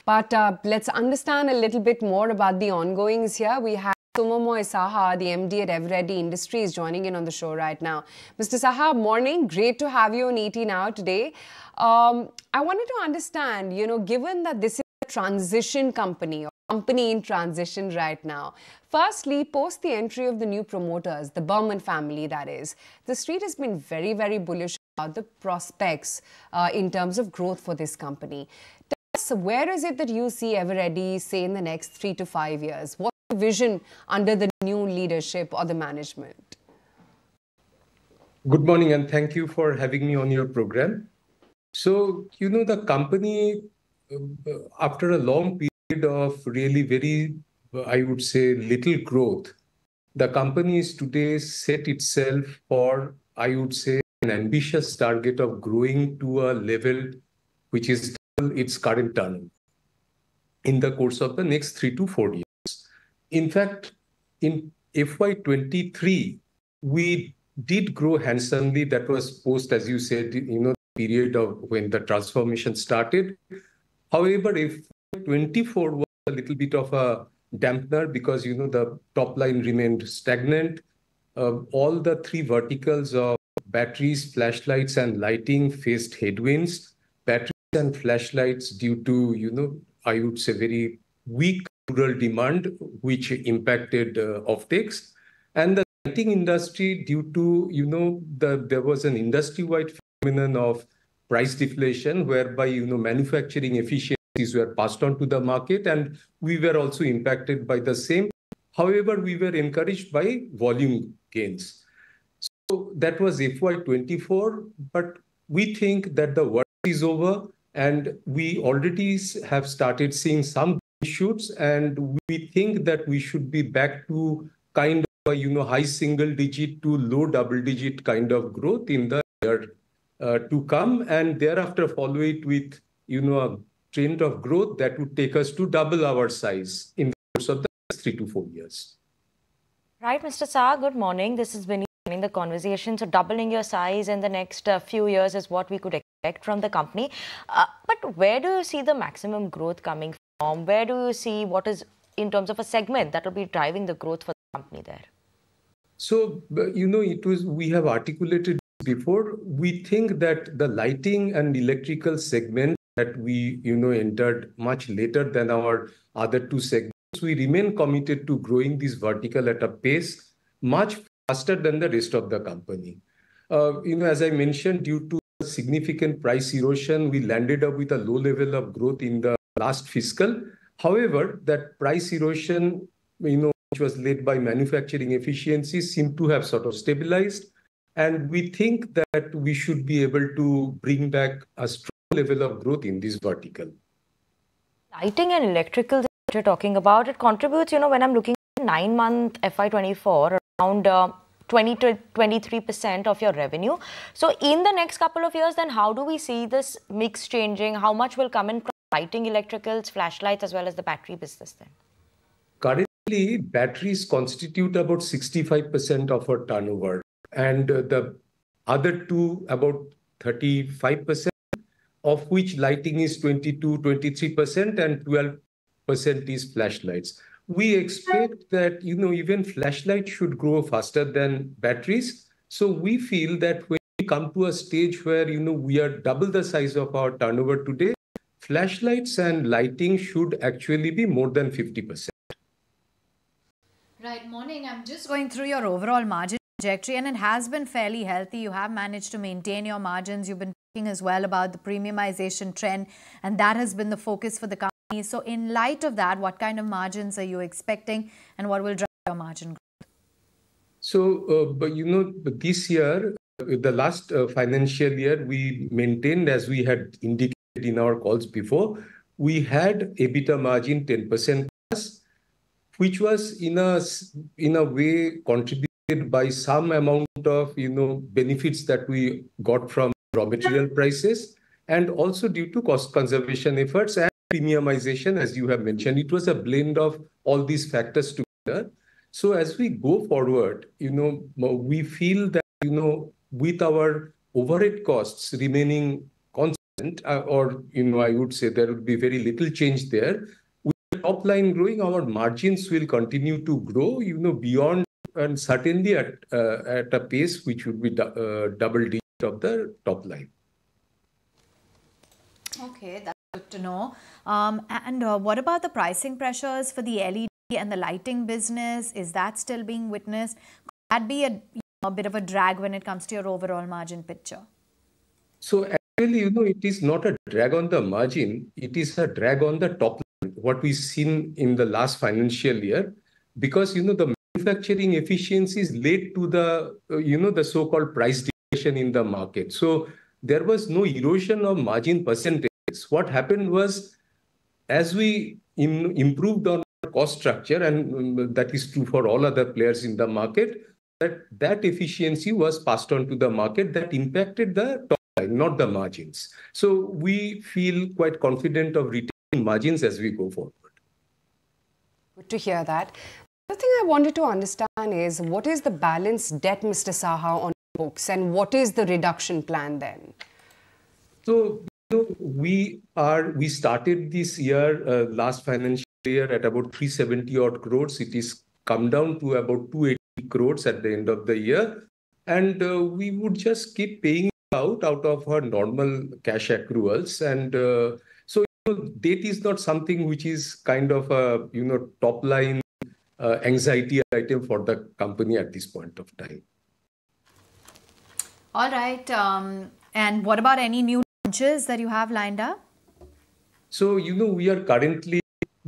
But let's understand a little bit more about the ongoings here. We have Suvamoy Saha, the MD at Eveready Industries, joining in on the show right now. Mr. Saha, morning. Great to have you on ET Now today. I wanted to understand, given that this is a transition company, or company in transition right now, firstly, post the entry of the new promoters, the Burman family, that is, the street has been very, very bullish about the prospects in terms of growth for this company. So where is it that you see Eveready, say, in the next 3 to 5 years? What's the vision under the new leadership or the management? Good morning, and thank you for having me on your program. So, the company, after a long period of really very, I would say, little growth, the company is today set itself for, I would say, an ambitious target of growing to a level which is its current turnover in the course of the next 3 to 4 years. In fact, in FY23, we did grow handsomely. That was post, as you said, the period of when the transformation started. However, FY24 was a little bit of a dampener because, the top line remained stagnant. All the three verticals of batteries, flashlights, and lighting faced headwinds. Batteries and flashlights due to, I would say, very weak rural demand, which impacted offtakes. And the lighting industry due to, there was an industry-wide phenomenon of price deflation, whereby, manufacturing efficiencies were passed on to the market, and we were also impacted by the same. However, we were encouraged by volume gains. So that was FY24, but we think that the worst is over, and we already have started seeing some shoots, and we think that we should be back to kind of a, high single-digit to low double-digit kind of growth in the year to come, and thereafter follow it with, a trend of growth that would take us to double our size in the course of the next 3 to 4 years. Right, Mr. Saha, good morning. This has been the conversation. So doubling your size in the next few years is what we could expect from the company. But where do you see the maximum growth coming from? Where do you see what is, in terms of a segment, that will be driving the growth for the company there? So, we have articulated before. We think that the lighting and electrical segment that we, entered much later than our other two segments, we remain committed to growing this vertical at a pace much faster than the rest of the company. As I mentioned, due to significant price erosion, we landed up with a low level of growth in the last fiscal. However, that price erosion, which was led by manufacturing efficiency, seemed to have sort of stabilized. And we think that we should be able to bring back a strong level of growth in this vertical. Lighting and electrical that you're talking about, it contributes, when I'm looking at 9-month FY24, around 20 to 23% of your revenue. So in the next couple of years, then how do we see this mix changing? How much will come in from lighting, electricals, flashlights, as well as the battery business then? Currently, batteries constitute about 65% of our turnover, and the other two about 35%, of which lighting is 22-23% and 12% is flashlights. We expect that, even flashlights should grow faster than batteries. So we feel that when we come to a stage where, we are double the size of our turnover today, flashlights and lighting should actually be more than 50%. Right, morning. I'm just going through your overall margin trajectory, and it has been fairly healthy. You have managed to maintain your margins. You've been talking as well about the premiumization trend, and that has been the focus for the company. So in light of that, what kind of margins are you expecting, and what will drive your margin growth? So, this year, the last financial year, we maintained, as we had indicated in our calls before, we had EBITDA margin 10% plus, which was in a way contributed by some amount of, benefits that we got from raw material prices, and also due to cost conservation efforts and premiumization, as you have mentioned. It was a blend of all these factors together. So as we go forward, we feel that, with our overhead costs remaining constant or I would say there would be very little change there. With the top line growing, our margins will continue to grow, beyond, and certainly at a pace which would be double digit of the top line. Okay, that's good to know. And what about the pricing pressures for the LED and the lighting business? Is that still being witnessed? Could that be a bit of a drag when it comes to your overall margin picture? So actually, it is not a drag on the margin. It is a drag on the top line, what we've seen in the last financial year, because, the manufacturing efficiencies led to the, the so-called price deflation in the market. So there was no erosion of margin percentages. What happened was, as we improved on our cost structure, and that is true for all other players in the market, that efficiency was passed on to the market, that impacted the top line, not the margins. So we feel quite confident of retaining margins as we go forward. Good to hear that. The thing I wanted to understand is, what is the balance debt, Mr. Saha, on books, and what is the reduction plan then? So we started this year, last financial year, at about 370 odd crores. It is come down to about 280 crores at the end of the year, and we would just keep paying out of our normal cash accruals. And so debt is not something which is kind of a top line anxiety item for the company at this point of time. All right. And what about any new launches that you have lined up? So, we are currently,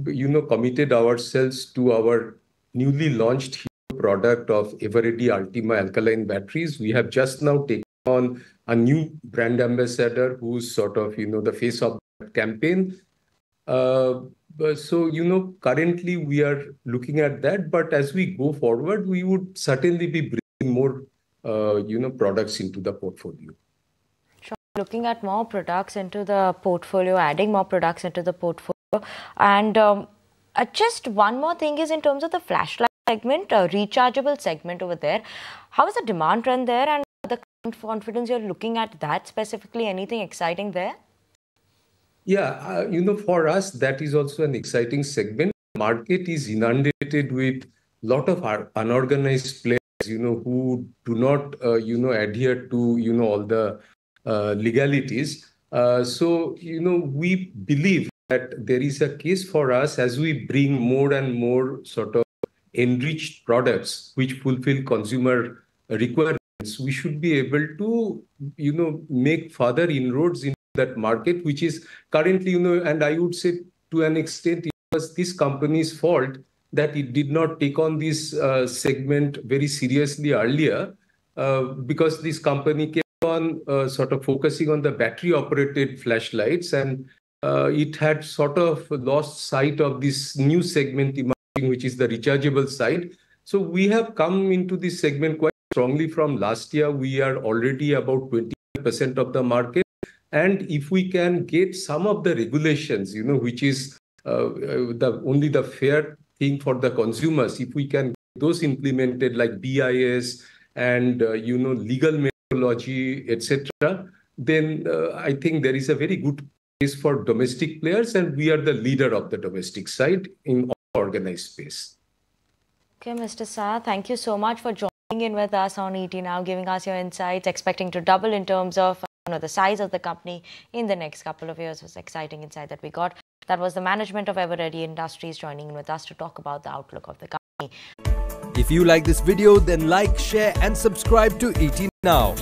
committed ourselves to our newly launched product of Eveready Ultima alkaline batteries. We have just now taken on a new brand ambassador who's sort of, the face of the campaign. So, currently we are looking at that, but as we go forward, we would certainly be bringing more, products into the portfolio. Sure. Looking at more products into the portfolio, adding more products into the portfolio. And just one more thing is in terms of the flashlight segment, rechargeable segment over there. How is the demand trend there, and the confidence you're looking at that specifically? Anything exciting there? Yeah, for us, that is also an exciting segment. The market is inundated with a lot of unorganized players, who do not, adhere to, all the legalities. So, we believe that there is a case for us as we bring more and more sort of enriched products which fulfill consumer requirements. We should be able to, make further inroads in that market, which is currently, and I would say to an extent, it was this company's fault that it did not take on this segment very seriously earlier, because this company kept on sort of focusing on the battery operated flashlights, and it had sort of lost sight of this new segment emerging, which is the rechargeable side. So we have come into this segment quite strongly from last year. We are already about 20% of the market. And if we can get some of the regulations, which is only the fair thing for the consumers, if we can get those implemented like BIS and, legal methodology, etc., then I think there is a very good case for domestic players, and we are the leader of the domestic side in organized space. Okay, Mr. Saha, thank you so much for joining in with us on ET Now, giving us your insights, expecting to double in terms of the size of the company in the next couple of years. It was exciting insight that we got. That was the management of Eveready Industries joining in with us to talk about the outlook of the company. If you like this video, then like, share and subscribe to ET Now.